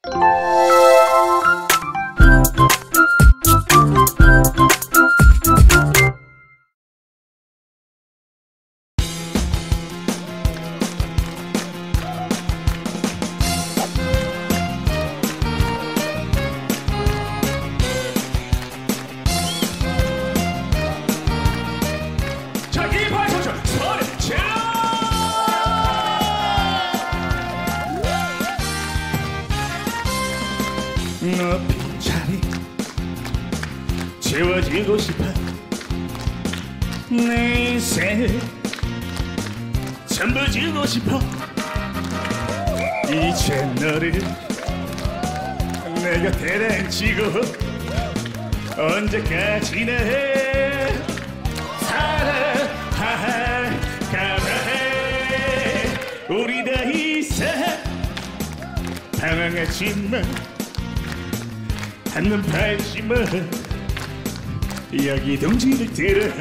너 빈자리 채워지고 싶어. 내 인생을 전부 주고 싶어. 이제 너를 내 곁에 던지고 언제까지나 살아갈까봐 해. 우리 더 이상 방황하지마. 한눈 팔지마. 여기 동지를 들어.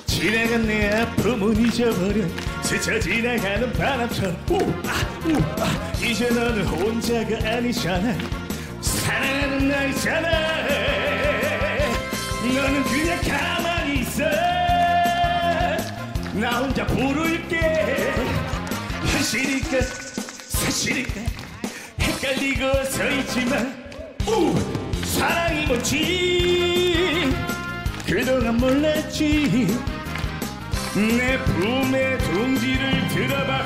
지나간 내 아픔은 잊어버려. 스쳐 지나가는 바람처럼. 이제 너는 혼자가 아니잖아. 사랑하는 나이잖아. 너는 그냥 가만히 있어. 나 혼자 부를게. 현실일까 사실일까 헷갈리고 서있지만 사랑이 뭔지 그동안 몰랐지. 내 품에 둥지를 들어봐.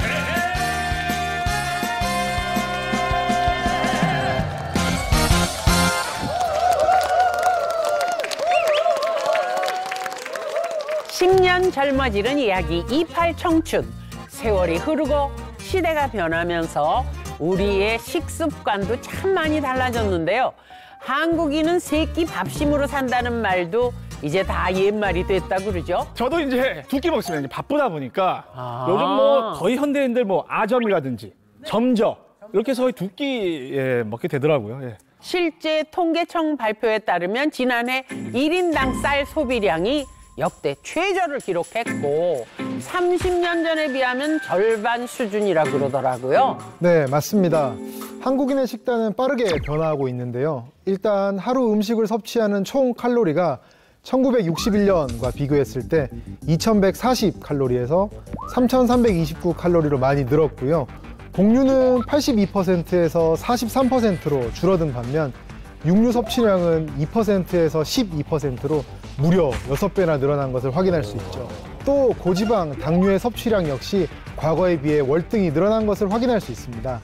10년 젊어지는 이야기 28 청춘. 세월이 흐르고 시대가 변하면서 우리의 식습관도 참 많이 달라졌는데요. 한국인은 세끼 밥심으로 산다는 말도 이제 다 옛말이 됐다고 그러죠. 저도 이제 두 끼 먹습니다. 이제 바쁘다 보니까 요즘 뭐 거의 현대인들 뭐 아점이라든지 점저 이렇게 해서 거의 두 끼 먹게 되더라고요. 예. 실제 통계청 발표에 따르면 지난해 1인당 쌀 소비량이 역대 최저를 기록했고 30년 전에 비하면 절반 수준이라 그러더라고요. 네, 맞습니다. 한국인의 식단은 빠르게 변화하고 있는데요. 일단 하루 음식을 섭취하는 총 칼로리가 1961년과 비교했을 때 2140칼로리에서 3329 칼로리로 많이 늘었고요. 곡류는 82%에서 43%로 줄어든 반면 육류 섭취량은 2%에서 12%로 무려 6배나 늘어난 것을 확인할 수 있죠. 또 고지방, 당류의 섭취량 역시 과거에 비해 월등히 늘어난 것을 확인할 수 있습니다.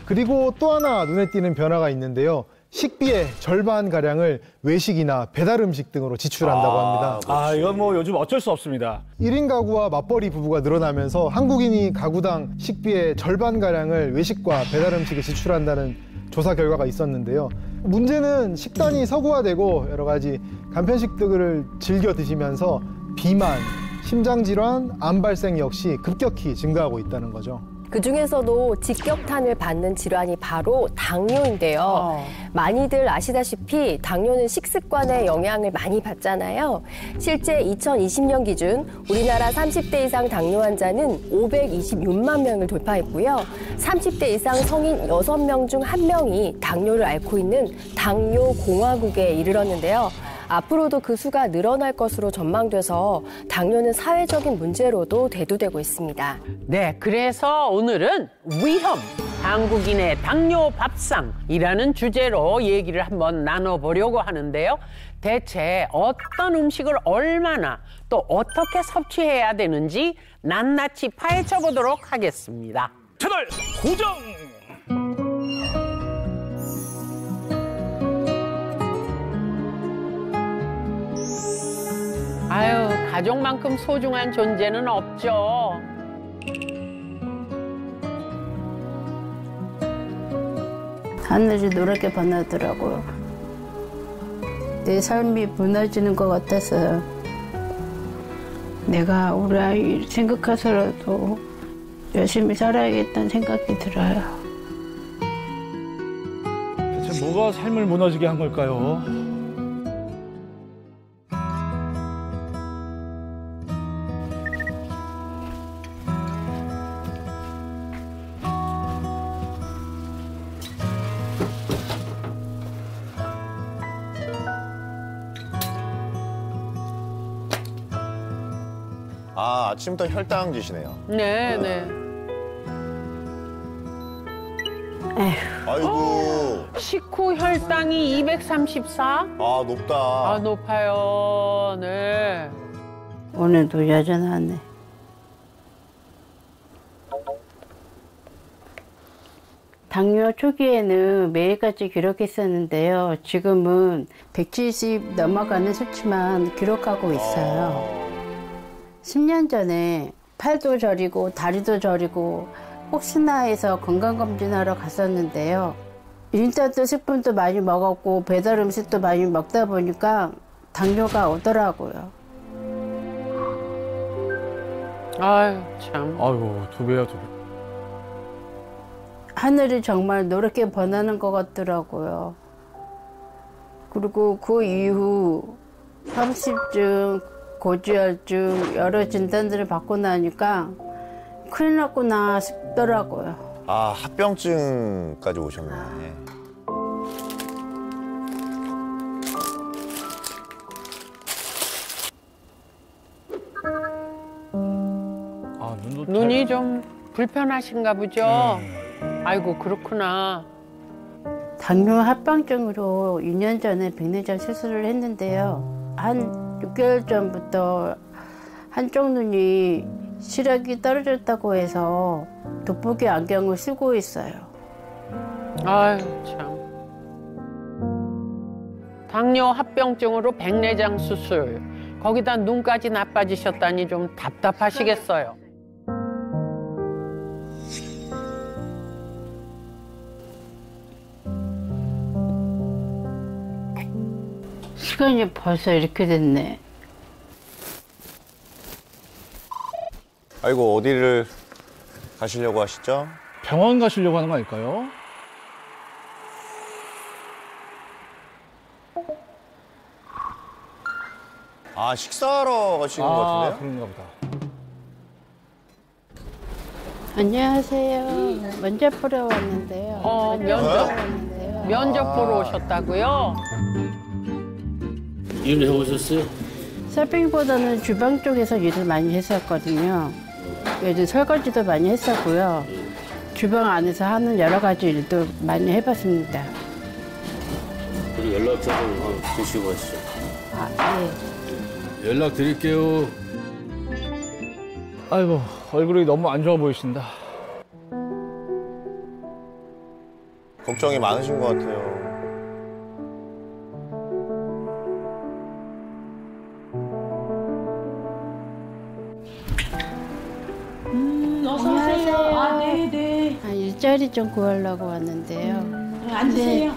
그리고 또 하나 눈에 띄는 변화가 있는데요. 식비의 절반가량을 외식이나 배달 음식 등으로 지출한다고 합니다. 이건 뭐 요즘 어쩔 수 없습니다. 1인 가구와 맞벌이 부부가 늘어나면서 한국인이 가구당 식비의 절반가량을 외식과 배달 음식에 지출한다는 조사 결과가 있었는데요. 문제는 식단이 서구화되고 여러 가지 간편식들을 즐겨 드시면서 비만, 심장질환, 암 발생 역시 급격히 증가하고 있다는 거죠. 그중에서도 직격탄을 받는 질환이 바로 당뇨인데요. 많이들 아시다시피 당뇨는 식습관에 영향을 많이 받잖아요. 실제 2020년 기준 우리나라 30대 이상 당뇨 환자는 526만 명을 돌파했고요. 30대 이상 성인 6명 중 1명이 당뇨를 앓고 있는 당뇨 공화국에 이르렀는데요. 앞으로도 그 수가 늘어날 것으로 전망돼서 당뇨는 사회적인 문제로도 대두되고 있습니다. 네, 그래서 오늘은 위험, 한국인의 당뇨 밥상이라는 주제로 얘기를 한번 나눠보려고 하는데요. 대체 어떤 음식을 얼마나 또 어떻게 섭취해야 되는지 낱낱이 파헤쳐 보도록 하겠습니다. 채널 고정! 아유, 가족만큼 소중한 존재는 없죠. 하늘이 노랗게 변하더라고요. 내 삶이 무너지는 것 같아서 내가 우리 아이 생각해서라도 열심히 살아야겠다는 생각이 들어요. 대체 뭐가 삶을 무너지게 한 걸까요? 아, 아침부터 혈당 지시네요. 네. 아이고. 식후 혈당이 234? 아, 높다. 아, 높아요. 네. 오늘도 여전하네. 당뇨 초기에는 매일같이 기록했었는데요. 지금은 170 넘어가는 수치만 기록하고 있어요. 10년 전에 팔도 저리고 다리도 저리고 혹시나 해서 건강검진하러 갔었는데요. 인스턴트 식품도 많이 먹었고 배달 음식도 많이 먹다 보니까 당뇨가 오더라고요. 아유, 참. 아이고, 2배야, 2배. 하늘이 정말 노랗게 번하는 것 같더라고요. 그리고 그 이후 협심증, 고지혈증 여러 진단들을 받고 나니까 큰일 났구나 싶더라고요. 아, 합병증까지 오셨네. 아, 눈도 눈이 좀 불편하신가 보죠? 아이고, 그렇구나. 당뇨 합병증으로 2년 전에 백내장 수술을 했는데요. 한 6개월 전부터 한쪽 눈이 시력이 떨어졌다고 해서 돋보기 안경을 쓰고 있어요. 아유, 참. 당뇨 합병증으로 백내장 수술. 거기다 눈까지 나빠지셨다니 좀 답답하시겠어요. 시간이 벌써 이렇게 됐네. 아이고, 어디를 가시려고 하시죠? 병원 가시려고 하는 거 아닐까요? 아, 식사하러 가시는 것 아, 같은데요? 그런가 보다. 안녕하세요. 면접 보러 왔는데요. 면접 보러 오셨다고요? 일을 해보셨어요? 서빙보다는 주방 쪽에서 일을 많이 했었거든요. 요즘 설거지도 많이 했었고요. 주방 안에서 하는 여러 가지 일도 많이 해봤습니다. 우리 연락처 좀 주시고 하시죠. 아, 네. 연락 드릴게요. 아이고, 얼굴이 너무 안 좋아 보이신다. 걱정이 많으신 것 같아요. 안녕하세요. 아, 네네. 일자리 좀 구하려고 왔는데요. 앉으세요.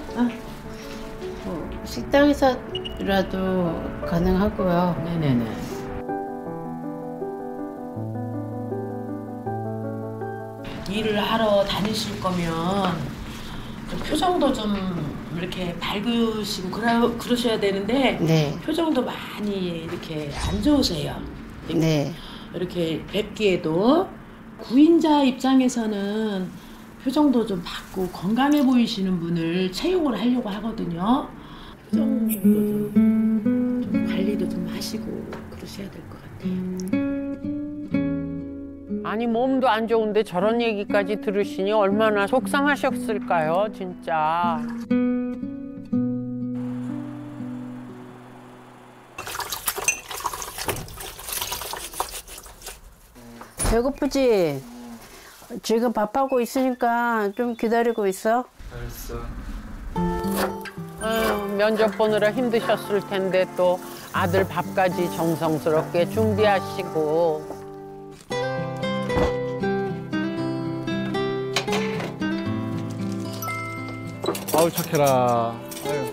식당에서라도 가능하고요. 네네네. 일을 하러 다니실 거면 좀 표정도 좀 이렇게 밝으시고 그러셔야 되는데 네. 표정도 많이 이렇게 안 좋으세요. 네. 이렇게 뵙기에도 구인자 입장에서는 표정도 좀 밝고 건강해 보이시는 분을 채용을 하려고 하거든요. 표정도 좀 관리도 좀 하시고 그러셔야 될 것 같아요. 아니, 몸도 안 좋은데 저런 얘기까지 들으시니 얼마나 속상하셨을까요, 진짜. 배고프지? 지금 밥하고 있으니까 좀 기다리고 있어. 아유, 면접 보느라 힘드셨을 텐데 또 아들 밥까지 정성스럽게 준비하시고. 아우, 착해라. 아유.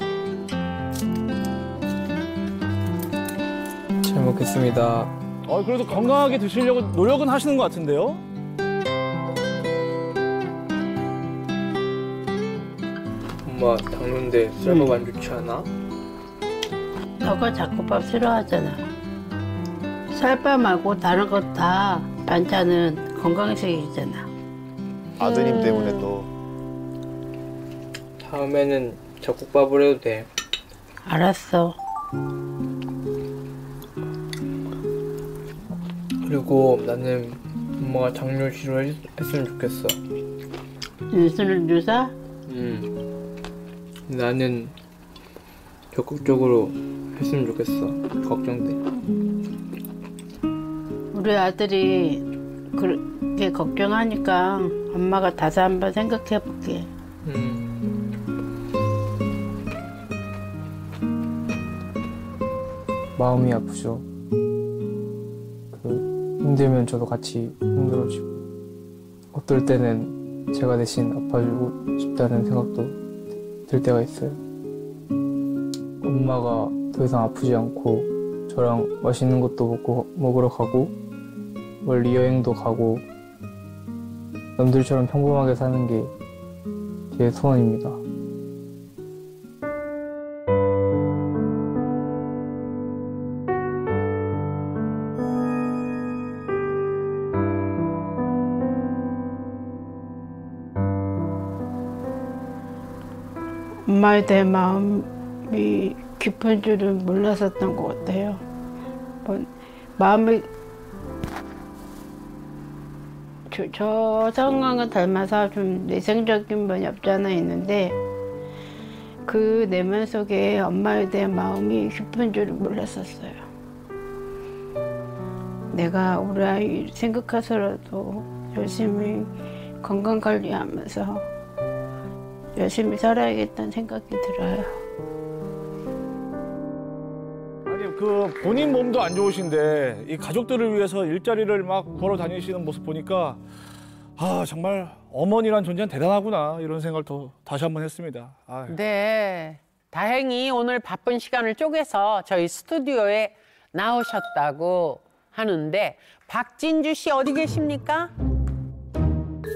잘 먹겠습니다. 그래도 건강하게 드시려고 노력은 하시는 것 같은데요? 엄마 당뇨인데 쌀밥 안 좋지 않아? 너가 자꾸 밥 싫어하잖아. 쌀밥 말고 다른 거 다 반찬은 건강식이잖아. 아드님 때문에 또. 다음에는 잡곡밥을 해도 돼. 알았어. 그리고 나는 엄마가 당뇨 치료했으면 좋겠어. 인슐린 주사? 나는 적극적으로 했으면 좋겠어. 걱정돼. 우리 아들이 그렇게 걱정하니까 엄마가 다시 한번 생각해 볼게. 마음이 아프죠. 힘들면 저도 같이 힘들어지고 어떨 때는 제가 대신 아파주고 싶다는 생각도 들 때가 있어요. 엄마가 더 이상 아프지 않고 저랑 맛있는 것도 먹으러 가고 멀리 여행도 가고 남들처럼 평범하게 사는 게 제 소원입니다. 엄마에 대한 마음이 깊은 줄은 몰랐었던 것 같아요. 마음이 저 상황을 닮아서 좀 내성적인 면이 없지 않아 있는데 그 내면 속에 엄마에 대한 마음이 깊은 줄은 몰랐었어요. 내가 우리 아이 생각해서라도 열심히 건강관리하면서 열심히 살아야겠다는 생각이 들어요. 아니 그 본인 몸도 안 좋으신데 이 가족들을 위해서 일자리를 막 걸어 다니시는 모습 보니까 아 정말 어머니란 존재는 대단하구나 이런 생각을 더 다시 한번 했습니다. 아유. 네. 다행히 오늘 바쁜 시간을 쪼개서 저희 스튜디오에 나오셨다고 하는데 박진주 씨 어디 계십니까?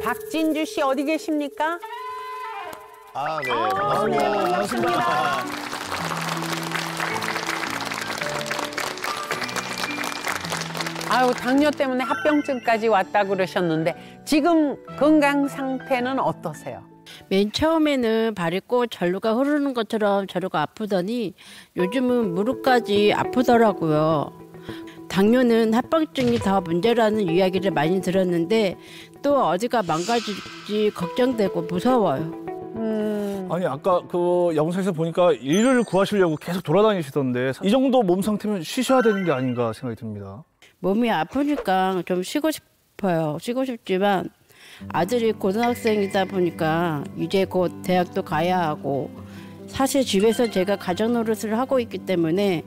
박진주 씨 어디 계십니까? 아, 네. 반갑습니다. 아유, 당뇨 때문에 합병증까지 왔다고 그러셨는데 지금 건강 상태는 어떠세요? 맨 처음에는 발이 꼭 전류가 흐르는 것처럼 저리가 아프더니 요즘은 무릎까지 아프더라고요. 당뇨는 합병증이 더 문제라는 이야기를 많이 들었는데 또 어디가 망가질지 걱정되고 무서워요. 아니 아까 그 영상에서 보니까 일을 구하시려고 계속 돌아다니시던데 이 정도 몸 상태면 쉬셔야 되는 게 아닌가 생각이 듭니다. 몸이 아프니까 좀 쉬고 싶어요. 쉬고 싶지만 아들이 고등학생이다 보니까 이제 곧 대학도 가야 하고 사실 집에서 제가 가정 노릇을 하고 있기 때문에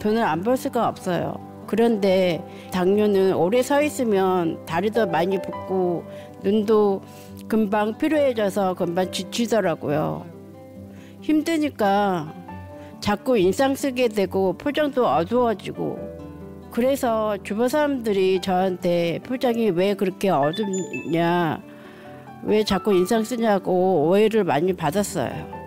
돈을 안 벌 수가 없어요. 그런데 당뇨는 오래 서 있으면 다리도 많이 붓고 눈도 금방 피로해져서 금방 지치더라고요. 힘드니까 자꾸 인상 쓰게 되고 표정도 어두워지고 그래서 주변 사람들이 저한테 표정이 왜 그렇게 어둡냐 왜 자꾸 인상 쓰냐고 오해를 많이 받았어요.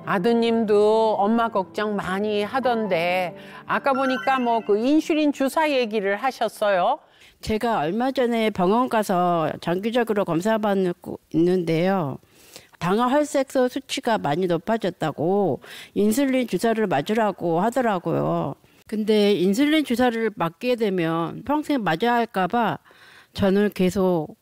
아드님도 엄마 걱정 많이 하던데 아까 보니까 뭐 그 인슐린 주사 얘기를 하셨어요. 제가 얼마 전에 병원 가서 정기적으로 검사받고 있는데요. 당화혈색소 수치가 많이 높아졌다고 인슐린 주사를 맞으라고 하더라고요. 근데 인슐린 주사를 맞게 되면 평생 맞아야 할까 봐 저는 계속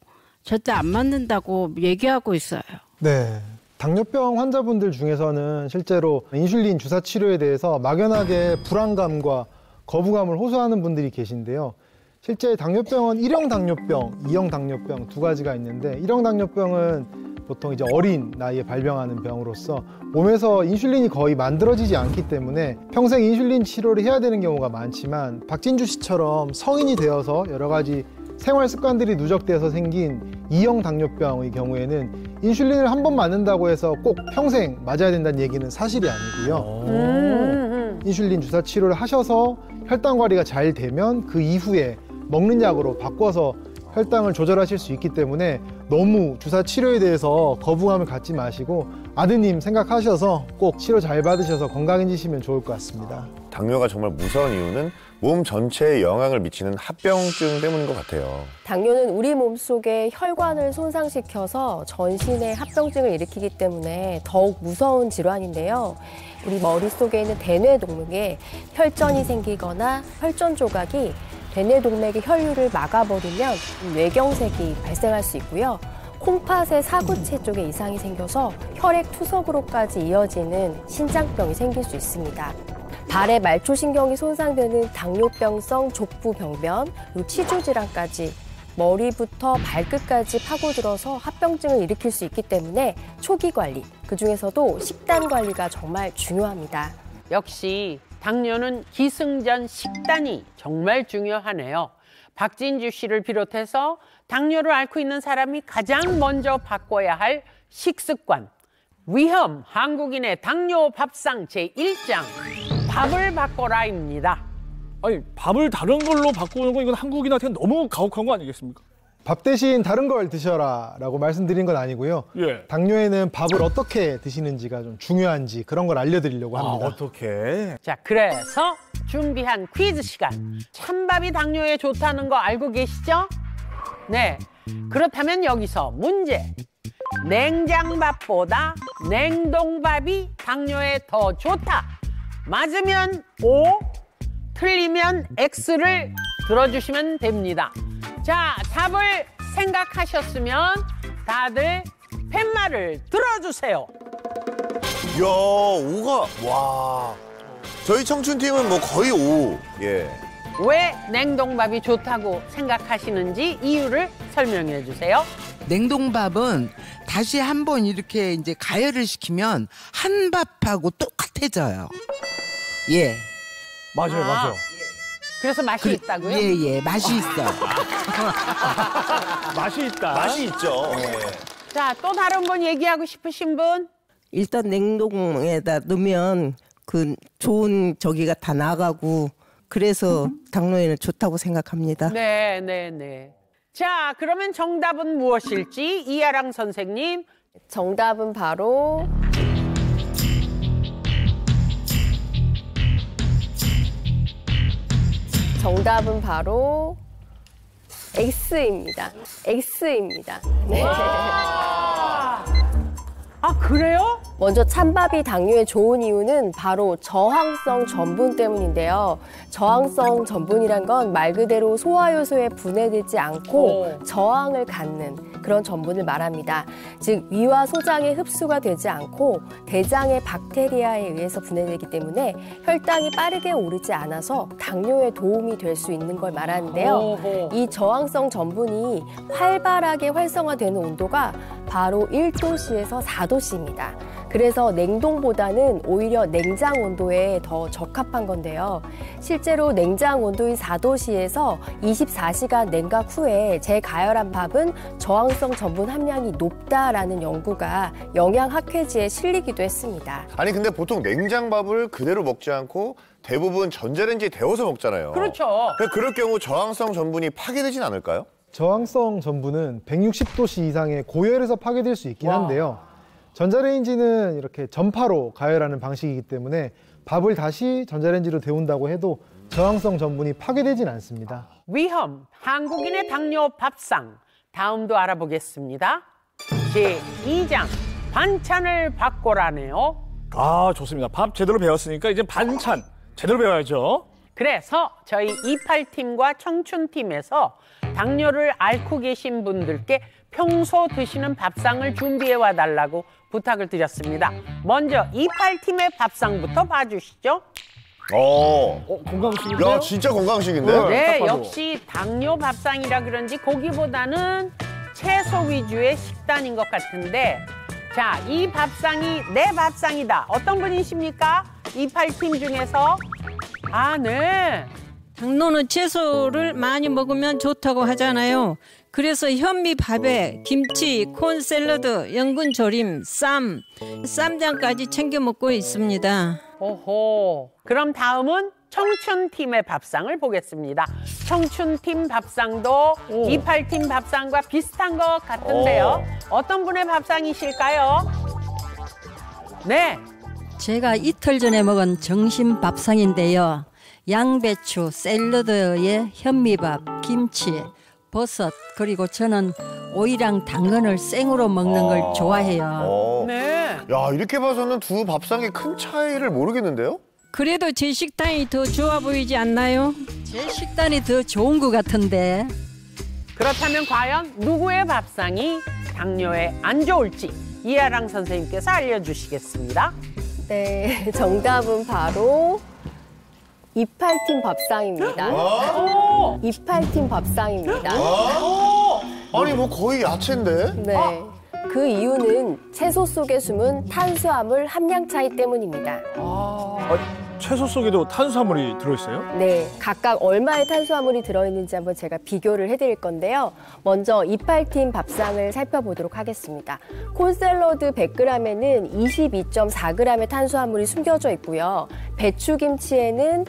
절대 안 맞는다고 얘기하고 있어요. 네. 당뇨병 환자분들 중에서는 실제로 인슐린 주사 치료에 대해서 막연하게 불안감과 거부감을 호소하는 분들이 계신데요. 실제 당뇨병은 1형 당뇨병, 2형 당뇨병 두 가지가 있는데 1형 당뇨병은 보통 이제 어린 나이에 발병하는 병으로서 몸에서 인슐린이 거의 만들어지지 않기 때문에 평생 인슐린 치료를 해야 되는 경우가 많지만 박진주 씨처럼 성인이 되어서 여러 가지 생활 습관들이 누적돼서 생긴 2형 당뇨병의 경우에는 인슐린을 한 번 맞는다고 해서 꼭 평생 맞아야 된다는 얘기는 사실이 아니고요. 인슐린 주사 치료를 하셔서 혈당 관리가 잘 되면 그 이후에 먹는 약으로 바꿔서 혈당을 조절하실 수 있기 때문에 너무 주사 치료에 대해서 거부감을 갖지 마시고 아드님 생각하셔서 꼭 치료 잘 받으셔서 건강해지시면 좋을 것 같습니다. 당뇨가 정말 무서운 이유는 몸 전체에 영향을 미치는 합병증 때문인 것 같아요. 당뇨는 우리 몸속의 혈관을 손상시켜서 전신에 합병증을 일으키기 때문에 더욱 무서운 질환인데요. 우리 머릿속에 있는 대뇌 동맥에 혈전이 생기거나 혈전 조각이 대뇌동맥의 혈류를 막아버리면 뇌경색이 발생할 수 있고요. 콩팥의 사구체 쪽에 이상이 생겨서 혈액 투석으로까지 이어지는 신장병이 생길 수 있습니다. 발의 말초신경이 손상되는 당뇨병성 족부병변, 그리고 치주질환까지 머리부터 발끝까지 파고들어서 합병증을 일으킬 수 있기 때문에 초기 관리, 그중에서도 식단 관리가 정말 중요합니다. 역시 당뇨는 기승전 식단이 정말 중요하네요. 박진주 씨를 비롯해서 당뇨를 앓고 있는 사람이 가장 먼저 바꿔야 할 식습관. 위험 한국인의 당뇨 밥상 제1장 밥을 바꿔라입니다. 아니 밥을 다른 걸로 바꾸는 건 이건 한국인한테는 너무 가혹한 거 아니겠습니까? 밥 대신 다른 걸 드셔라라고 말씀드린 건 아니고요. 예. 당뇨에는 밥을 어떻게 드시는지가 좀 중요한지 그런 걸 알려드리려고 합니다. 어떻게? 자, 그래서 준비한 퀴즈 시간. 찬밥이 당뇨에 좋다는 거 알고 계시죠? 네. 그렇다면 여기서 문제. 냉장밥보다 냉동밥이 당뇨에 더 좋다. 맞으면 O, 틀리면 X를 들어주시면 됩니다. 자, 답을 생각하셨으면 다들 팻말을 들어주세요. 이야, 5가, 와. 저희 청춘팀은 뭐 거의 5. 예. 왜 냉동밥이 좋다고 생각하시는지 이유를 설명해 주세요. 냉동밥은 다시 한번 이렇게 이제 가열을 시키면 한밥하고 똑같아져요. 예. 맞아요, 맞아요. 그래서 맛이 있다고요? 예, 맛이 있어. 맛이 있다. 맛이 있죠. 자, 또 다른 분 얘기하고 싶으신 분? 일단 냉동에다 넣으면 그 좋은 저기가 다 나가고 그래서 당뇨에는 좋다고 생각합니다. 네. 자, 그러면 정답은 무엇일지 이하랑 선생님. 정답은 바로 X입니다. X입니다. 네. 아, 그래요? 먼저 찬밥이 당뇨에 좋은 이유는 바로 저항성 전분 때문인데요. 저항성 전분이란 건 말 그대로 소화효소에 분해되지 않고 저항을 갖는 그런 전분을 말합니다. 즉 위와 소장에 흡수가 되지 않고 대장의 박테리아에 의해서 분해되기 때문에 혈당이 빠르게 오르지 않아서 당뇨에 도움이 될 수 있는 걸 말하는데요. 이 저항성 전분이 활발하게 활성화되는 온도가 바로 1도씨에서 4도씨입니다. 그래서 냉동보다는 오히려 냉장 온도에 더 적합한 건데요. 실제로 냉장 온도인 4도씨에서 24시간 냉각 후에 재가열한 밥은 저항성 전분 함량이 높다라는 연구가 영양학회지에 실리기도 했습니다. 아니 근데 보통 냉장밥을 그대로 먹지 않고 대부분 전자레인지에 데워서 먹잖아요. 그렇죠. 그럴 경우 저항성 전분이 파괴되진 않을까요? 저항성 전분은 160도씨 이상의 고열에서 파괴될 수 있긴 한데요. 전자레인지는 이렇게 전파로 가열하는 방식이기 때문에 밥을 다시 전자레인지로 데운다고 해도 저항성 전분이 파괴되진 않습니다. 위험, 한국인의 당뇨 밥상. 다음도 알아보겠습니다. 제2장, 반찬을 바꿔라네요. 아, 좋습니다. 밥 제대로 배웠으니까 이제 반찬 제대로 배워야죠. 그래서 저희 28팀과 청춘팀에서 당뇨를 앓고 계신 분들께 평소 드시는 밥상을 준비해 와달라고 부탁을 드렸습니다. 먼저 28팀의 밥상부터 봐주시죠. 건강식인데요? 야, 진짜 건강식인데? 네, 역시 당뇨 밥상이라 그런지 고기보다는 채소 위주의 식단인 것 같은데, 자, 이 밥상이 내 밥상이다. 어떤 분이십니까? 28팀 중에서. 아, 네. 당뇨는 채소를 많이 먹으면 좋다고 하잖아요. 그래서 현미밥에 김치, 콘 샐러드, 연근 조림, 쌈장까지 챙겨 먹고 있습니다. 오호. 그럼 다음은 청춘팀의 밥상을 보겠습니다. 청춘팀 밥상도 28팀 밥상과 비슷한 것 같은데요. 어떤 분의 밥상이실까요? 네. 제가 이틀 전에 먹은 점심 밥상인데요. 양배추, 샐러드에 현미밥, 김치, 버섯, 그리고 저는 오이랑 당근을 생으로 먹는 걸 좋아해요. 네. 야, 이렇게 봐서는 두 밥상의 큰 차이를 모르겠는데요? 그래도 제 식단이 더 좋아 보이지 않나요? 제 식단이 더 좋은 것 같은데. 그렇다면 과연 누구의 밥상이 당뇨에 안 좋을지 이하랑 선생님께서 알려주시겠습니다. 네, 정답은 바로 이팔팀 밥상입니다. 이팔팀 밥상입니다. 아니 뭐 거의 야채인데? 네. 그 이유는 채소 속에 숨은 탄수화물 함량 차이 때문입니다. 채소 속에도 탄수화물이 들어있어요? 네, 각각 얼마의 탄수화물이 들어있는지 한번 제가 비교를 해드릴 건데요. 먼저 이팔팀 밥상을 살펴보도록 하겠습니다. 콘샐러드 100g에는 22.4g의 탄수화물이 숨겨져 있고요. 배추김치에는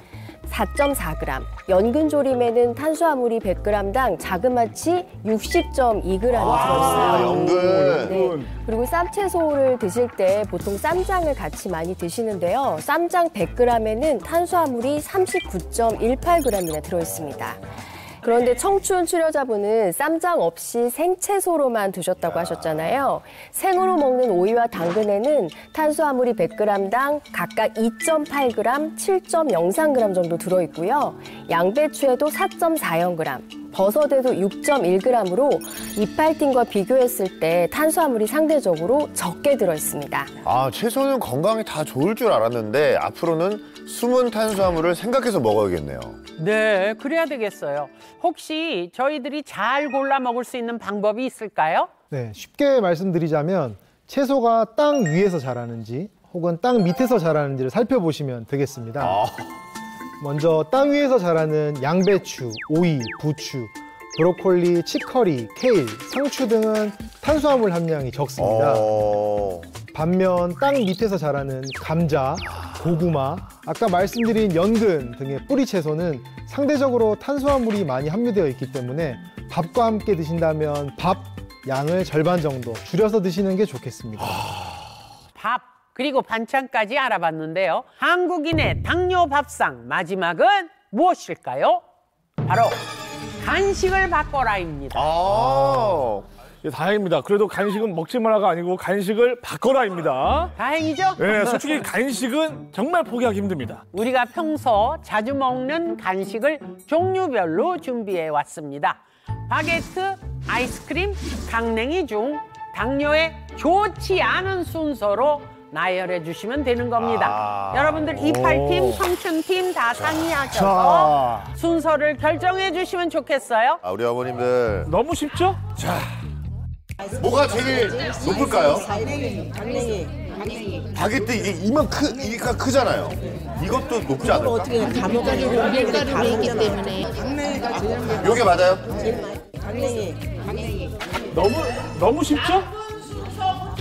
4.4g, 연근조림에는 탄수화물이 100g당 자그마치 60.2g이 들어있어요. 연근. 네. 그리고 쌈채소를 드실 때 보통 쌈장을 같이 많이 드시는데요. 쌈장 100g에는 탄수화물이 39.18g이나 들어있습니다. 그런데 청춘 출연자분은 쌈장 없이 생채소로만 드셨다고 하셨잖아요. 생으로 먹는 오이와 당근에는 탄수화물이 100g당 각각 2.8g, 7.03g 정도 들어있고요. 양배추에도 4.40g, 버섯에도 6.1g으로 이팔팀과 비교했을 때 탄수화물이 상대적으로 적게 들어있습니다. 아, 채소는 건강에 다 좋을 줄 알았는데 앞으로는 숨은 탄수화물을 생각해서 먹어야겠네요. 네, 그래야 되겠어요. 혹시 저희들이 잘 골라 먹을 수 있는 방법이 있을까요? 네, 쉽게 말씀드리자면 채소가 땅 위에서 자라는지 혹은 땅 밑에서 자라는지를 살펴보시면 되겠습니다. 먼저 땅 위에서 자라는 양배추, 오이, 부추, 브로콜리, 치커리, 케일, 상추 등은 탄수화물 함량이 적습니다. 반면 땅 밑에서 자라는 감자, 고구마, 아까 말씀드린 연근 등의 뿌리 채소는 상대적으로 탄수화물이 많이 함유되어 있기 때문에 밥과 함께 드신다면 밥 양을 절반 정도 줄여서 드시는 게 좋겠습니다. 밥, 그리고 반찬까지 알아봤는데요. 한국인의 당뇨 밥상 마지막은 무엇일까요? 바로 간식을 바꿔라입니다. 예, 다행입니다. 그래도 간식은 먹지 마라가 아니고 간식을 바꿔라입니다. 다행이죠? 네, 솔직히 간식은 정말 포기하기 힘듭니다. 우리가 평소 자주 먹는 간식을 종류별로 준비해 왔습니다. 바게트, 아이스크림, 강냉이 중 당뇨에 좋지 않은 순서로 나열해 주시면 되는 겁니다. 여러분들 이팔팀, 청춘팀 다 상의하셔서 순서를 결정해 주시면 좋겠어요. 우리 어머님들 너무 쉽죠? 자, 뭐가 제일 높을까요? 강냉이. 바게트 이게 이가 크잖아요. 이것도 높지 않을까? 어떻게 감옥가루로 밀가루로 있기 때문에 강냉이가 제일 요게 맞아요? 강냉이. 너무 쉽죠?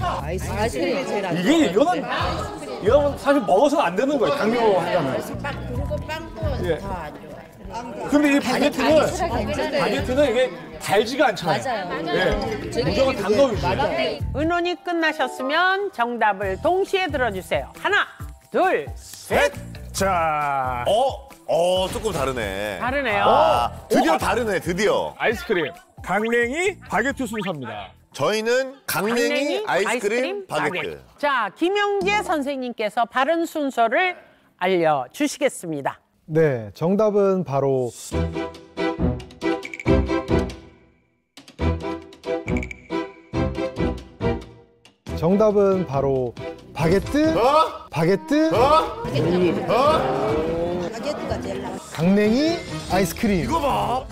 아이스크림이 제일 안 이거는 사실 먹어서는 안 되는 거예요. 당뇨 환자는. 그리고 빵도 예. 다 안 좋아요. 근데 이 바게트는 이게 달지가 않잖아요. 맞아요. 예. 무조건 단거 위주예요. 의논이 끝나셨으면 정답을 동시에 들어주세요. 하나, 둘, 셋. 자. 조금 다르네. 다르네요. 드디어 다르네, 드디어. 아이스크림, 강냉이, 바게트 순서입니다. 저희는 강냉이, 아이스크림, 바게트. 자, 김영재 선생님께서 바른 순서를 알려주시겠습니다. 네, 정답은 바로 바게트, 바게트, 바게트가 제일 나아. 강냉이, 아이스크림. 이거 봐.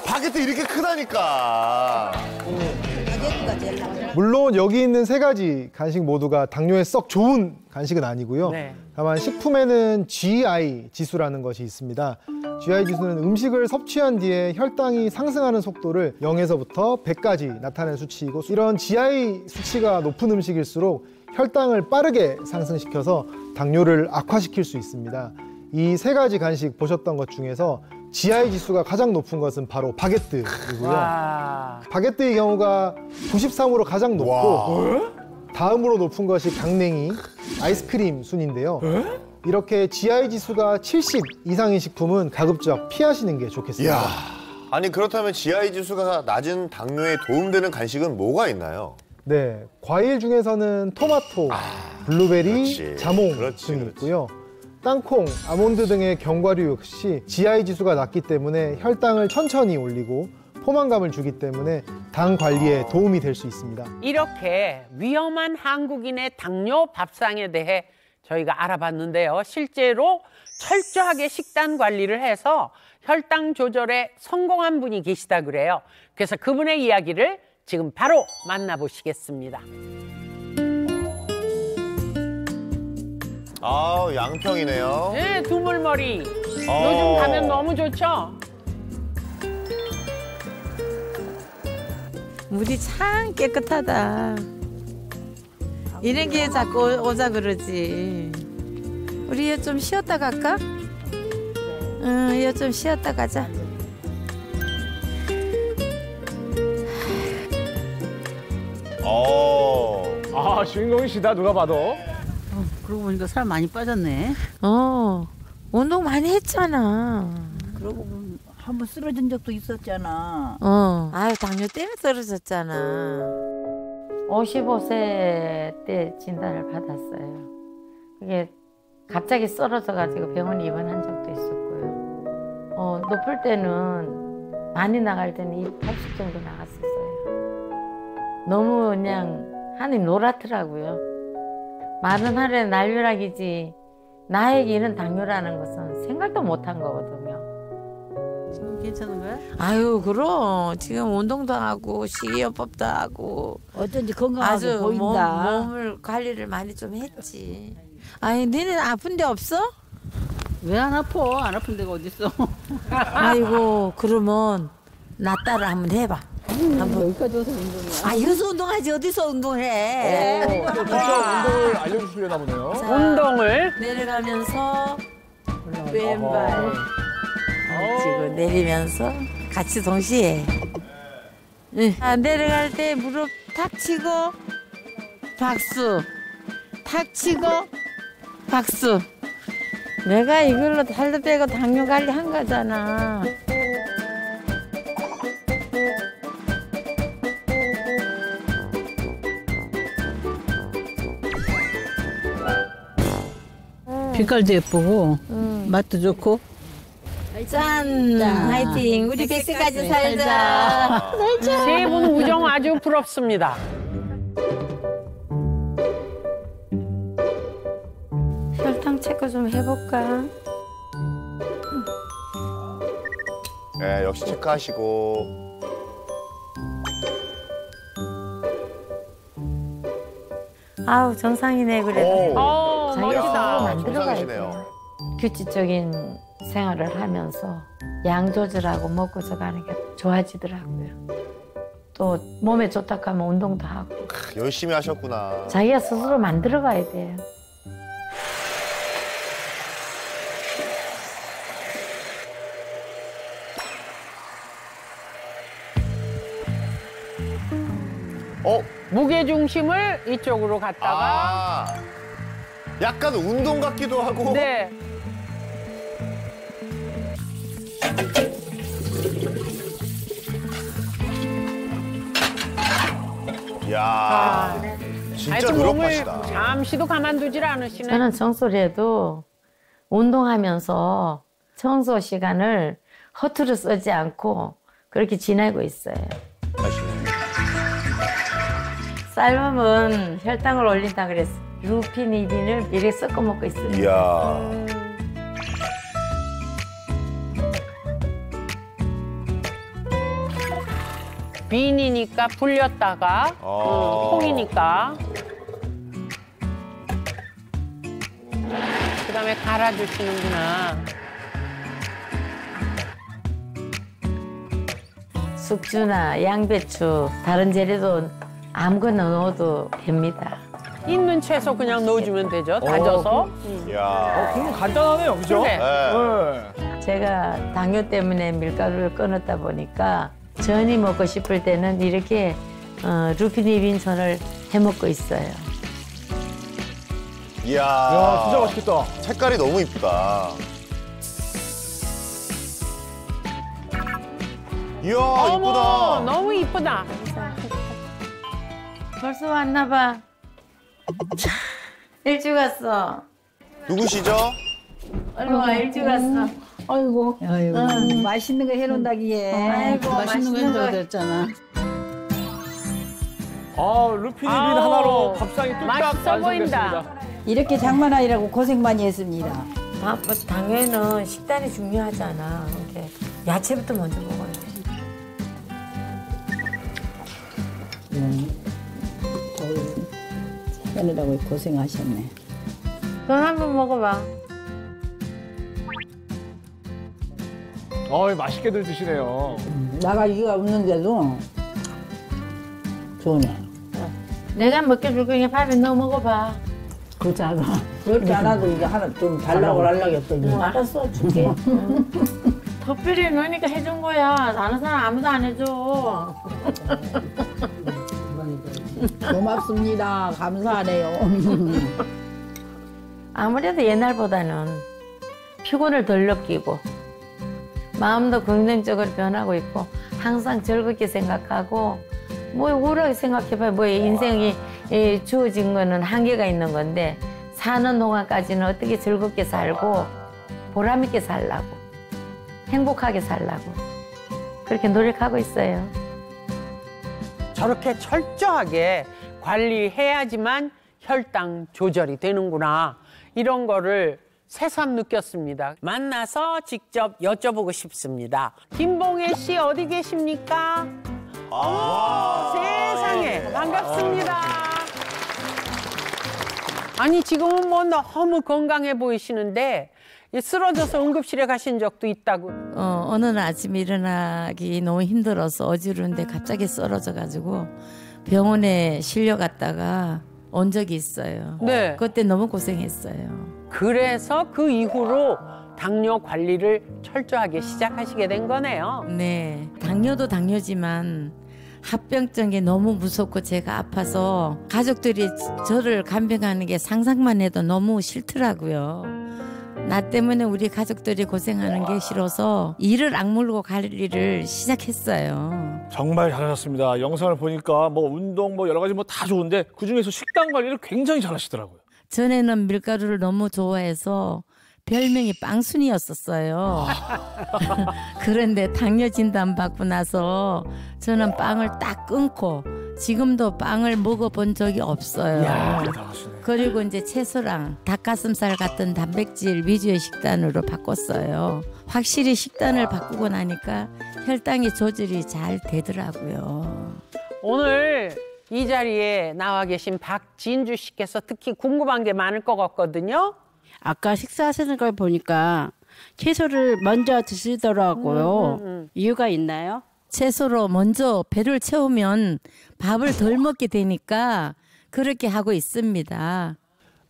바게트 이렇게 크다니까. 바게트가 제일 나아. 물론 여기 있는 세 가지 간식 모두가 당뇨에 썩 좋은 간식은 아니고요. 네. 다만 식품에는 GI 지수라는 것이 있습니다. GI 지수는 음식을 섭취한 뒤에 혈당이 상승하는 속도를 0에서부터 100까지 나타내는 수치이고, 이런 GI 수치가 높은 음식일수록 혈당을 빠르게 상승시켜서 당뇨를 악화시킬 수 있습니다. 이 세 가지 간식 보셨던 것 중에서 GI 지수가 가장 높은 것은 바로 바게트이고요. 바게트의 경우가 93으로 가장 높고, 다음으로 높은 것이 강냉이, 아이스크림 순인데요. 이렇게 GI 지수가 70 이상인 식품은 가급적 피하시는 게 좋겠습니다. 아니 그렇다면 GI 지수가 낮은 당뇨에 도움되는 간식은 뭐가 있나요? 네, 과일 중에서는 토마토, 블루베리, 자몽 등이 있고요. 땅콩, 아몬드 등의 견과류 역시 GI 지수가 낮기 때문에 혈당을 천천히 올리고 포만감을 주기 때문에 당 관리에 도움이 될 수 있습니다. 이렇게 위험한 한국인의 당뇨 밥상에 대해 저희가 알아봤는데요. 실제로 철저하게 식단 관리를 해서 혈당 조절에 성공한 분이 계시다 그래요. 그래서 그분의 이야기를 지금 바로 만나보시겠습니다. 아, 양평이네요. 네, 두물머리. 요즘 가면 너무 좋죠? 물이 참 깨끗하다. 이런 게 자꾸 오자 그러지. 우리 좀 쉬었다 갈까? 응, 좀 쉬었다 가자. 아, 주인공이시다, 누가 봐도. 그러고 보니까 살 많이 빠졌네. 운동 많이 했잖아. 그러고 보면 한번 쓰러진 적도 있었잖아. 아유, 당뇨 때문에 떨어졌잖아. 55세 때 진단을 받았어요. 그게 갑자기 쓰러져가지고 병원 입원한 적도 있었고요. 높을 때는 많이 나갈 때는 80 정도 나갔었어요. 너무 그냥 하늘이 노랗더라고요. 마른 하늘에 날벼락이지 나에게 이런 당뇨라는 것은 생각도 못한 거거든요. 지금 괜찮은 거야? 아유, 그럼 지금 운동도 하고 식이요법도 하고 어쩐지 건강하게 아주 보인다. 몸을 관리를 많이 좀 했지. 아니, 너는 아픈 데 없어? 왜 안 아파? 안 아픈 데가 어딨어? 아이고, 그러면 나 따라 한번 해봐. 한번. 여기까지 와서 운동이야. 아, 여기서 운동하지 어디서 운동해? 진짜 운동을 알려주시려나 보네요. 자, 운동을 내려가면서 왼발 치고 내리면서 같이 동시에. 내려갈 때 무릎 탁 치고 박수, 탁 치고 박수. 내가 이걸로 살도 빼고 당뇨 관리 한 거잖아. 빛깔도 예쁘고 맛도 좋고. 짠! 화이팅! 우리 100세까지 살자! 세 분 우정 아주 부럽습니다. 혈당 체크 좀 해볼까? 네, 역시 체크하시고. 아우, 정상이네, 그래도. 자기가 멋지다. 스스로 만들어가야 정상이시네요. 돼요. 규칙적인 생활을 하면서 양 조절하고 먹고 저가는 게 좋아지더라고요. 또 몸에 좋다고 하면 운동도 하고. 열심히 하셨구나. 자기가 스스로 만들어가야 돼요. 무게 중심을 이쪽으로 갔다가 약간 운동 같기도 하고. 네. 이야, 진짜 하여튼 몸을 노력하시다. 잠시도 가만두질 않으시네. 저는 청소를 해도 운동하면서 청소 시간을 허투루 쓰지 않고 그렇게 지내고 있어요. 쌀밥은 혈당을 올린다 그랬어. 루피니딘을 이렇게 섞어 먹고 있습니다. 이야. 빈이니까 불렸다가 콩이니까 그다음에 갈아주시는구나. 숙주나 양배추, 다른 재료도 아무거나 넣어도 됩니다. 있는 채소 그냥 넣어주면 되죠. 다져서. 이야. 그럼 간단하네요, 그죠? 그래. 네. 제가 당뇨 때문에 밀가루를 끊었다 보니까 전이 먹고 싶을 때는 이렇게 루피니딘 전을 해 먹고 있어요. 이야. 야, 진짜 맛있겠다. 색깔이 너무 이쁘다. 이야, 어머, 이쁘다. 너무 이쁘다. 벌써 왔나 봐. 일찍 왔어. 누구시죠? 얼른 와, 일찍 왔어. 아이고. 아이고. 맛있는 거 해놓는다기에. 아이고, 맛있는 거 해줘야 됐잖아. 루피니빈 하나로 밥상이 뚝딱 맛있어 보인다. 완성됐습니다. 이렇게 장만하느라고 고생 많이 했습니다. 당연히는 식단이 중요하잖아. 이렇게 야채부터 먼저 먹어야 돼. 하느라고 고생하셨네. 그럼 한번 먹어봐. 맛있게들 드시네요. 나가 이가 없는데도 좋네. 내가 먹여줄 거니까 밥에 넣어 먹어봐. 그렇잖아. 그렇지 않아도 이제 하나 좀 달라고 하려고 했더니. 알았어, 줄게. 특별히 너니까 해준 거야. 다른 사람 아무도 안 해줘. 고맙습니다. 감사하네요. 아무래도 옛날보다는 피곤을 덜 느끼고 마음도 긍정적으로 변하고 있고 항상 즐겁게 생각하고 뭐 우울하게 생각해봐요. 뭐 인생이 주어진 거는 한계가 있는 건데 사는 동안까지는 어떻게 즐겁게 살고 보람 있게 살라고 행복하게 살라고 그렇게 노력하고 있어요. 저렇게 철저하게 관리해야지만 혈당 조절이 되는구나. 이런 거를 새삼 느꼈습니다. 만나서 직접 여쭤보고 싶습니다. 김봉혜 씨 어디 계십니까? 세상에 반갑습니다. 아니 지금은 뭐 너무 건강해 보이시는데 쓰러져서 응급실에 가신 적도 있다고. 어느 날 아침에 일어나기 너무 힘들어서 어지르는데 갑자기 쓰러져가지고 병원에 실려갔다가 온 적이 있어요. 네. 그때 너무 고생했어요. 그래서 그 이후로 당뇨 관리를 철저하게 시작하시게 된 거네요. 네. 당뇨도 당뇨지만 합병증이 너무 무섭고 제가 아파서 가족들이 저를 간병하는 게 상상만 해도 너무 싫더라고요. 나 때문에 우리 가족들이 고생하는 게 싫어서 이를 악물고 관리를 시작했어요. 정말 잘하셨습니다. 영상을 보니까 뭐 운동 뭐 여러 가지 뭐 다 좋은데 그중에서 식단 관리를 굉장히 잘하시더라고요. 전에는 밀가루를 너무 좋아해서 별명이 빵순이였었어요. 그런데 당뇨 진단 받고 나서 저는 빵을 딱 끊고 지금도 빵을 먹어본 적이 없어요. 이야, 대단하시네. 그리고 이제 채소랑 닭가슴살 같은 단백질 위주의 식단으로 바꿨어요. 확실히 식단을 바꾸고 나니까 혈당이 조절이 잘 되더라고요. 오늘 이 자리에 나와 계신 박진주 씨께서 특히 궁금한 게 많을 것 같거든요. 아까 식사하시는 걸 보니까 채소를 먼저 드시더라고요. 이유가 있나요? 채소로 먼저 배를 채우면 밥을 덜 먹게 되니까 그렇게 하고 있습니다.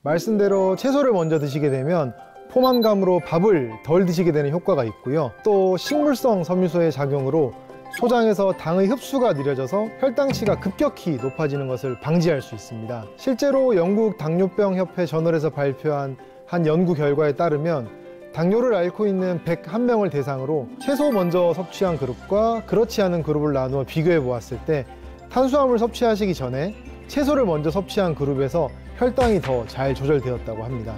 말씀대로 채소를 먼저 드시게 되면 포만감으로 밥을 덜 드시게 되는 효과가 있고요. 또 식물성 섬유소의 작용으로 소장에서 당의 흡수가 느려져서 혈당치가 급격히 높아지는 것을 방지할 수 있습니다. 실제로 영국 당뇨병 협회 저널에서 발표한 한 연구 결과에 따르면 당뇨를 앓고 있는 101명을 대상으로 채소 먼저 섭취한 그룹과 그렇지 않은 그룹을 나누어 비교해 보았을 때 탄수화물 섭취하시기 전에 채소를 먼저 섭취한 그룹에서 혈당이 더 잘 조절되었다고 합니다.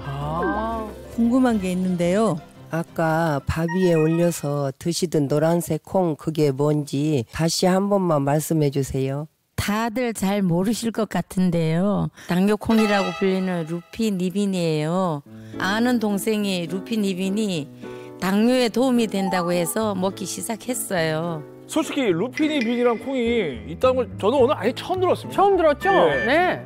궁금한 게 있는데요. 아까 밥 위에 올려서 드시던 노란색 콩 그게 뭔지 다시 한 번만 말씀해 주세요. 다들 잘 모르실 것 같은데요. 당뇨콩이라고 불리는 루피니빈이에요. 아는 동생이 루피니빈이 당뇨에 도움이 된다고 해서 먹기 시작했어요. 솔직히 루피니빈이란 콩이 있다는 걸 저는 오늘 아예 처음 들었습니다. 처음 들었죠? 네. 네.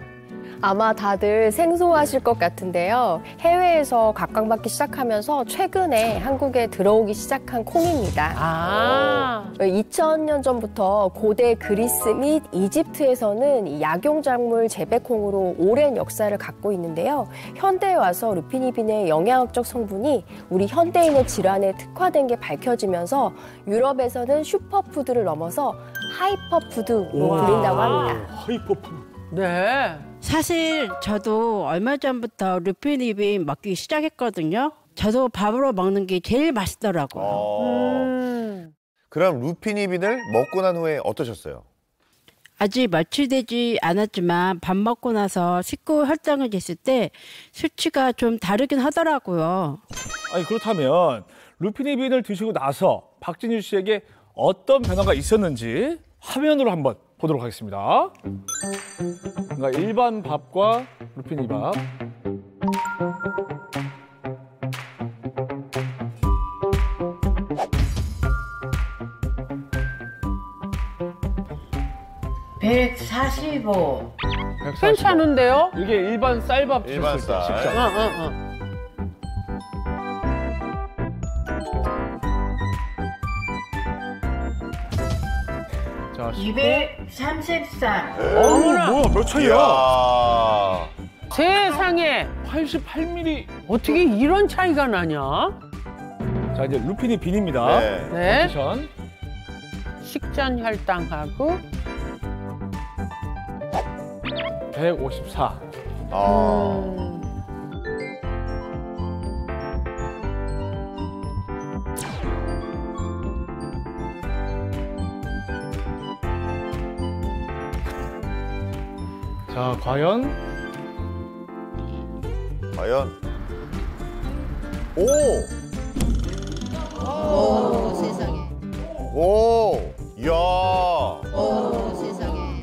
아마 다들 생소하실 것 같은데요. 해외에서 각광받기 시작하면서 최근에 한국에 들어오기 시작한 콩입니다. 2000년 전부터 고대 그리스 및 이집트에서는 이 약용작물 재배콩으로 오랜 역사를 갖고 있는데요. 현대에 와서 루피니빈의 영양학적 성분이 우리 현대인의 질환에 특화된 게 밝혀지면서 유럽에서는 슈퍼푸드를 넘어서 하이퍼푸드로 불린다고 합니다. 하이퍼푸드. 네. 사실 저도 얼마 전부터 루피니빈 먹기 시작했거든요. 저도 밥으로 먹는 게 제일 맛있더라고요. 그럼 루피니빈을 먹고 난 후에 어떠셨어요? 아직 마취되지 않았지만 밥 먹고 나서 식후 혈당을 쟀을 때 수치가 좀 다르긴 하더라고요. 아니 그렇다면 루피니빈을 드시고 나서 박진주 씨에게 어떤 변화가 있었는지 화면으로 한번 보도록 하겠습니다. 그러니까 일반 밥과 루피니밥. (145) 괜찮은데요? 이게 일반 쌀밥 일반 드셨을 때 쌀. 식사. 자, 234. 어머나, 뭐야, 몇 차이야? 이야. 세상에 88ml. 어떻게 이런 차이가 나냐? 자, 이제 루피니빈입니다. 네. 컨디션. 식전 혈당하고 154. 자, 과연? 오! 오, 세상에. 오! 이야. 오, 세상에.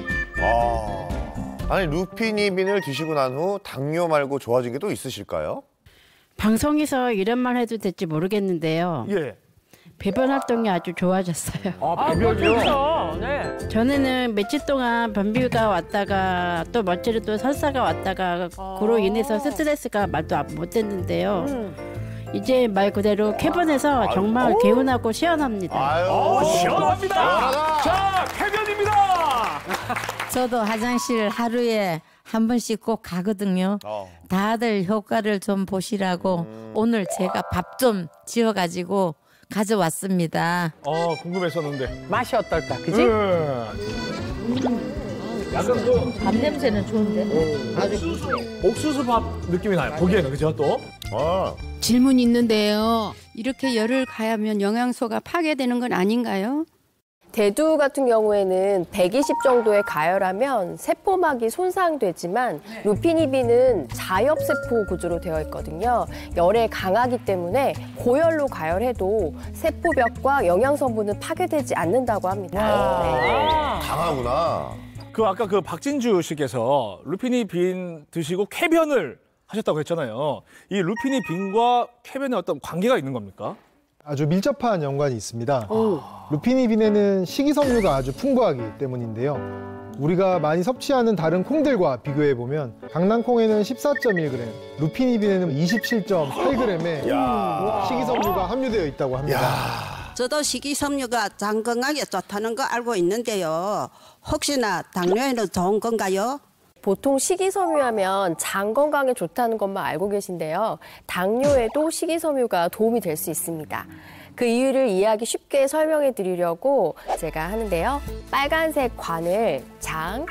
아니 루피니빈을 드시고 난 후 당뇨 말고 좋아진 게 또 있으실까요? 방송에서 이런 말 해도 될지 모르겠는데요. 예. 배변 활동이 아주 좋아졌어요. 그렇죠. 네. 전에는 며칠 동안 변비가 왔다가 또 며칠은 또 설사가 왔다가 그로 인해서 스트레스가 말도 못 됐는데요. 이제 말 그대로 쾌변해서 정말 개운하고 시원합니다. 시원합니다. 자, 쾌변입니다. 저도 화장실 하루에 한 번씩 꼭 가거든요. 다들 효과를 좀 보시라고 오늘 제가 밥 좀 지어가지고 가져왔습니다. 궁금했었는데. 맛이 어떨까, 그지? 약간 그 밥 냄새는 좋은데. 아주 옥수수 밥 느낌이 나요. 보기에는 그죠 또? 질문이 있는데요. 이렇게 열을 가하면 영양소가 파괴되는 건 아닌가요? 대두 같은 경우에는 120 정도의 가열하면 세포막이 손상되지만 루피니빈은 자엽세포 구조로 되어 있거든요. 열에 강하기 때문에 고열로 가열해도 세포벽과 영양성분은 파괴되지 않는다고 합니다. 네. 강하구나. 그 아까 그 박진주 씨께서 루피니빈 드시고 쾌변을 하셨다고 했잖아요. 이 루피니빈과 쾌변에 어떤 관계가 있는 겁니까? 아주 밀접한 연관이 있습니다. 루피니빈에는 식이섬유가 아주 풍부하기 때문인데요. 우리가 많이 섭취하는 다른 콩들과 비교해 보면 강낭콩에는 14.1g, 루피니빈에는 27.8g의 식이섬유가 함유되어 있다고 합니다. 저도 식이섬유가 장 건강에 좋다는 거 알고 있는데요. 혹시나 당뇨에는 좋은 건가요? 보통 식이섬유하면 장 건강에 좋다는 것만 알고 계신데요. 당뇨에도 식이섬유가 도움이 될 수 있습니다. 그 이유를 이해하기 쉽게 설명해 드리려고 제가 하는데요. 빨간색 관을 장,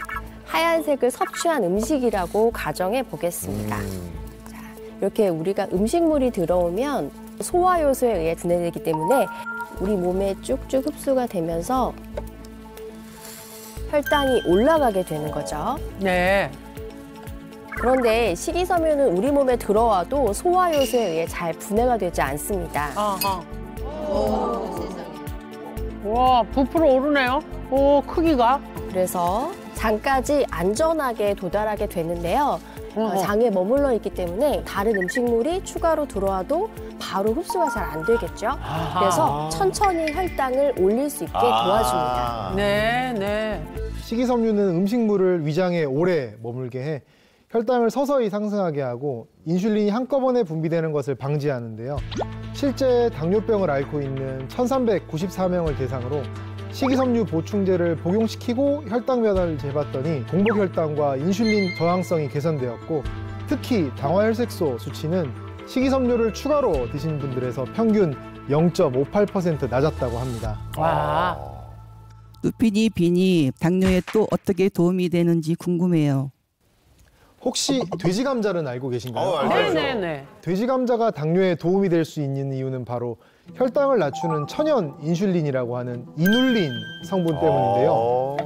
하얀색을 섭취한 음식이라고 가정해 보겠습니다. 자, 이렇게 우리가 음식물이 들어오면 소화 요소에 의해 분해되기 때문에 우리 몸에 쭉쭉 흡수가 되면서 혈당이 올라가게 되는 거죠. 네. 그런데 식이섬유는 우리 몸에 들어와도 소화 요소에 의해 잘 분해가 되지 않습니다. 와, 부풀어 오르네요. 오, 크기가. 그래서 장까지 안전하게 도달하게 되는데요. 장에 머물러 있기 때문에 다른 음식물이 추가로 들어와도 바로 흡수가 잘 안 되겠죠. 그래서 천천히 혈당을 올릴 수 있게 도와줍니다. 네, 네. 식이섬유는 음식물을 위장에 오래 머물게 해 혈당을 서서히 상승하게 하고 인슐린이 한꺼번에 분비되는 것을 방지하는데요. 실제 당뇨병을 앓고 있는 1,394명을 대상으로 식이섬유 보충제를 복용시키고 혈당 변화를 재봤더니 공복혈당과 인슐린 저항성이 개선되었고 특히 당화혈색소 수치는 식이섬유를 추가로 드신 분들에서 평균 0.58% 낮았다고 합니다. 루피니빈이 당뇨에 또 어떻게 도움이 되는지 궁금해요. 혹시 돼지 감자는 알고 계신가요? 네네네. 돼지 감자가 당뇨에 도움이 될 수 있는 이유는 바로 혈당을 낮추는 천연 인슐린이라고 하는 이눌린 성분 때문인데요.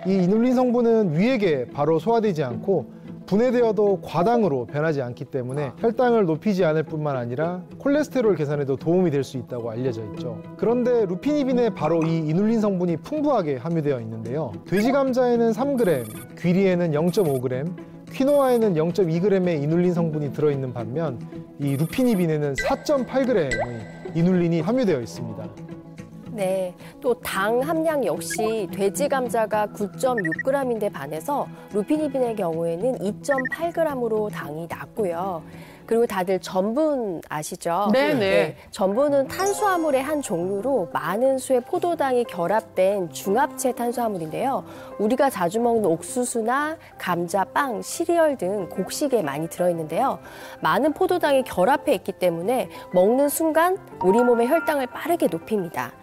이 이눌린 성분은 위액에 바로 소화되지 않고 분해되어도 과당으로 변하지 않기 때문에 혈당을 높이지 않을 뿐만 아니라 콜레스테롤 개선에도 도움이 될 수 있다고 알려져 있죠. 그런데 루피니빈에 바로 이 이눌린 성분이 풍부하게 함유되어 있는데요. 돼지 감자에는 3g, 귀리에는 0.5g, 퀴노아에는 0.2g의 이눌린 성분이 들어있는 반면 이 루피니빈에는 4.8g의 이눌린이 함유되어 있습니다. 네, 또 당 함량 역시 돼지 감자가 9.6g인데 반해서 루피니빈의 경우에는 2.8g으로 당이 낮고요. 그리고 다들 전분 아시죠? 네네. 네, 전분은 탄수화물의 한 종류로 많은 수의 포도당이 결합된 중합체 탄수화물인데요. 우리가 자주 먹는 옥수수나 감자, 빵, 시리얼 등 곡식에 많이 들어있는데요. 많은 포도당이 결합해 있기 때문에 먹는 순간 우리 몸의 혈당을 빠르게 높입니다.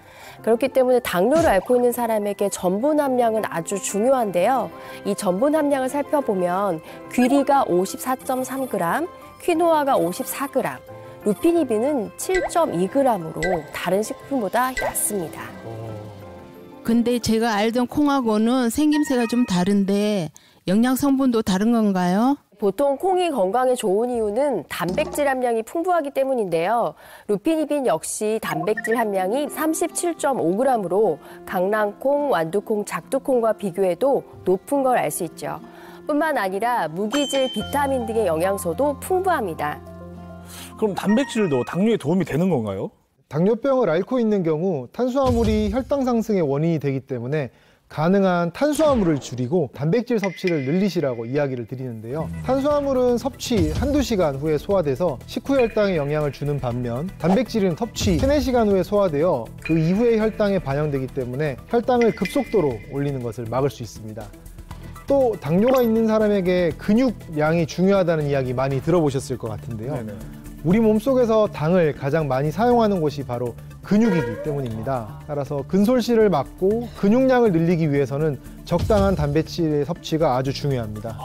그렇기 때문에 당뇨를 앓고 있는 사람에게 전분 함량은 아주 중요한데요. 이 전분 함량을 살펴보면 귀리가 54.3g, 퀴노아가 54g, 루피니빈은 7.2g으로 다른 식품보다 얕습니다. 근데 제가 알던 콩하고는 생김새가 좀 다른데 영양 성분도 다른 건가요? 보통 콩이 건강에 좋은 이유는 단백질 함량이 풍부하기 때문인데요. 루피니빈 역시 단백질 함량이 37.5g으로 강낭콩, 완두콩, 작두콩과 비교해도 높은 걸 알 수 있죠. 뿐만 아니라 무기질, 비타민 등의 영양소도 풍부합니다. 그럼 단백질도 당뇨에 도움이 되는 건가요? 당뇨병을 앓고 있는 경우 탄수화물이 혈당 상승의 원인이 되기 때문에 가능한 탄수화물을 줄이고 단백질 섭취를 늘리시라고 이야기를 드리는데요. 탄수화물은 섭취 한두 시간 후에 소화돼서 식후 혈당에 영향을 주는 반면 단백질은 섭취 3, 4시간 후에 소화되어 그 이후의 혈당에 반영되기 때문에 혈당을 급속도로 올리는 것을 막을 수 있습니다. 또 당뇨가 있는 사람에게 근육량이 중요하다는 이야기 많이 들어보셨을 것 같은데요. 네네. 우리 몸속에서 당을 가장 많이 사용하는 곳이 바로 근육이기 때문입니다. 따라서 근손실을 막고 근육량을 늘리기 위해서는 적당한 단백질의 섭취가 아주 중요합니다.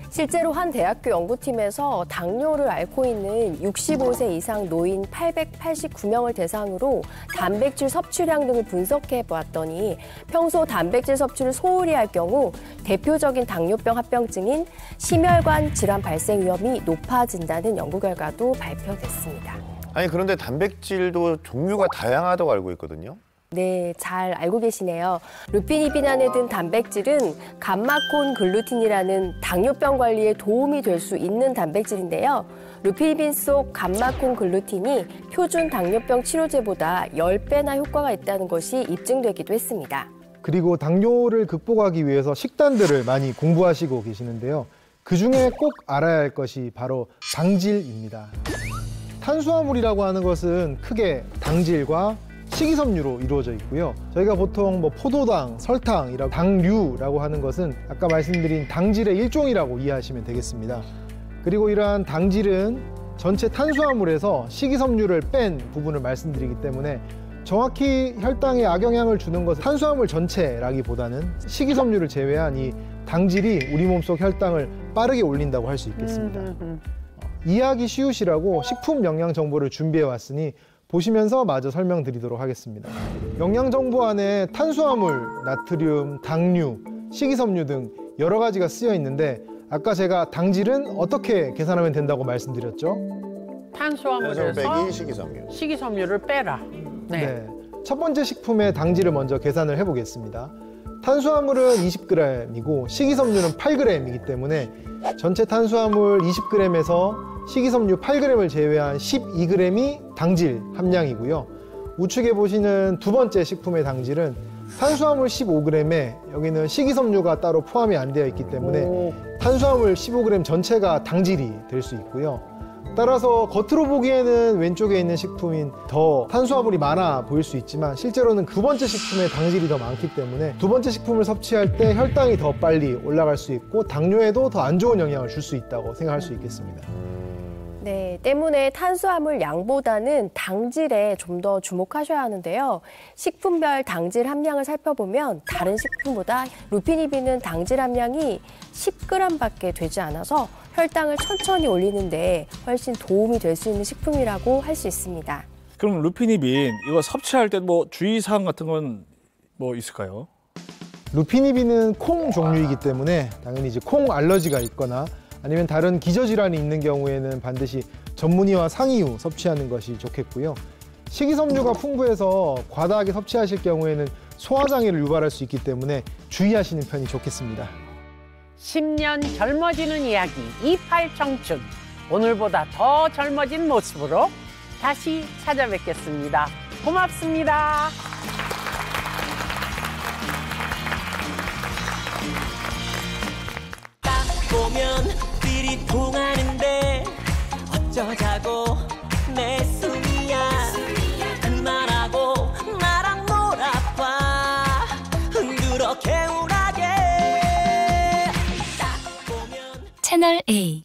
실제로 한 대학교 연구팀에서 당뇨를 앓고 있는 65세 이상 노인 889명을 대상으로 단백질 섭취량 등을 분석해 보았더니 평소 단백질 섭취를 소홀히 할 경우 대표적인 당뇨병 합병증인 심혈관 질환 발생 위험이 높아진다는 연구 결과도 발표됐습니다. 아니 그런데 단백질도 종류가 다양하다고 알고 있거든요. 네, 잘 알고 계시네요. 루피니빈 안에 든 단백질은 감마콘 글루틴이라는 당뇨병 관리에 도움이 될 수 있는 단백질인데요. 루피니빈 속 감마콘 글루틴이 표준 당뇨병 치료제보다 10배나 효과가 있다는 것이 입증되기도 했습니다. 그리고 당뇨를 극복하기 위해서 식단들을 많이 공부하시고 계시는데요. 그중에 꼭 알아야 할 것이 바로 당질입니다. 탄수화물이라고 하는 것은 크게 당질과 식이섬유로 이루어져 있고요. 저희가 보통 포도당, 설탕이라고 당류라고 하는 것은 아까 말씀드린 당질의 일종이라고 이해하시면 되겠습니다. 그리고 이러한 당질은 전체 탄수화물에서 식이섬유를 뺀 부분을 말씀드리기 때문에 정확히 혈당에 악영향을 주는 것은 탄수화물 전체라기보다는 식이섬유를 제외한 이 당질이 우리 몸속 혈당을 빠르게 올린다고 할 수 있겠습니다. 이해하기 쉬우시라고 식품 영양 정보를 준비해 왔으니 보시면서 마저 설명드리도록 하겠습니다. 영양 정보 안에 탄수화물, 나트륨, 당류, 식이섬유 등 여러 가지가 쓰여 있는데 아까 제가 당질은 어떻게 계산하면 된다고 말씀드렸죠? 탄수화물에서 빼기 식이섬유. 식이섬유를 빼라. 네. 첫 번째 식품의 당질을 먼저 계산을 해보겠습니다. 탄수화물은 20g이고 식이섬유는 8g이기 때문에 전체 탄수화물 20g에서 식이섬유 8g을 제외한 12g이 당질 함량이고요. 우측에 보시는 두 번째 식품의 당질은 탄수화물 15g에 여기는 식이섬유가 따로 포함이 안 되어 있기 때문에 탄수화물 15g 전체가 당질이 될 수 있고요. 따라서 겉으로 보기에는 왼쪽에 있는 식품인 더 탄수화물이 많아 보일 수 있지만 실제로는 두 번째 식품의 당질이 더 많기 때문에 두 번째 식품을 섭취할 때 혈당이 더 빨리 올라갈 수 있고 당뇨에도 더 안 좋은 영향을 줄 수 있다고 생각할 수 있겠습니다. 네, 때문에 탄수화물 양보다는 당질에 좀 더 주목하셔야 하는데요. 식품별 당질 함량을 살펴보면 다른 식품보다 루피니빈은 당질 함량이 10g밖에 되지 않아서 혈당을 천천히 올리는데 훨씬 도움이 될 수 있는 식품이라고 할 수 있습니다. 그럼 루피니빈 이거 섭취할 때 뭐 주의사항 같은 건 뭐 있을까요? 루피니빈은 콩 종류이기 때문에 당연히 이제 콩 알러지가 있거나 아니면 다른 기저질환이 있는 경우에는 반드시 전문의와 상의 후 섭취하는 것이 좋겠고요. 식이섬유가 풍부해서 과다하게 섭취하실 경우에는 소화장애를 유발할 수 있기 때문에 주의하시는 편이 좋겠습니다. 10년 젊어지는 이야기 28청춘. 오늘보다 더 젊어진 모습으로 다시 찾아뵙겠습니다. 고맙습니다. 딱 보면 삘이 통하는데 어쩌자고 내 숨이야 그만하고 나랑 놀아봐 흥그러 개운하게 딱 보면 채널 A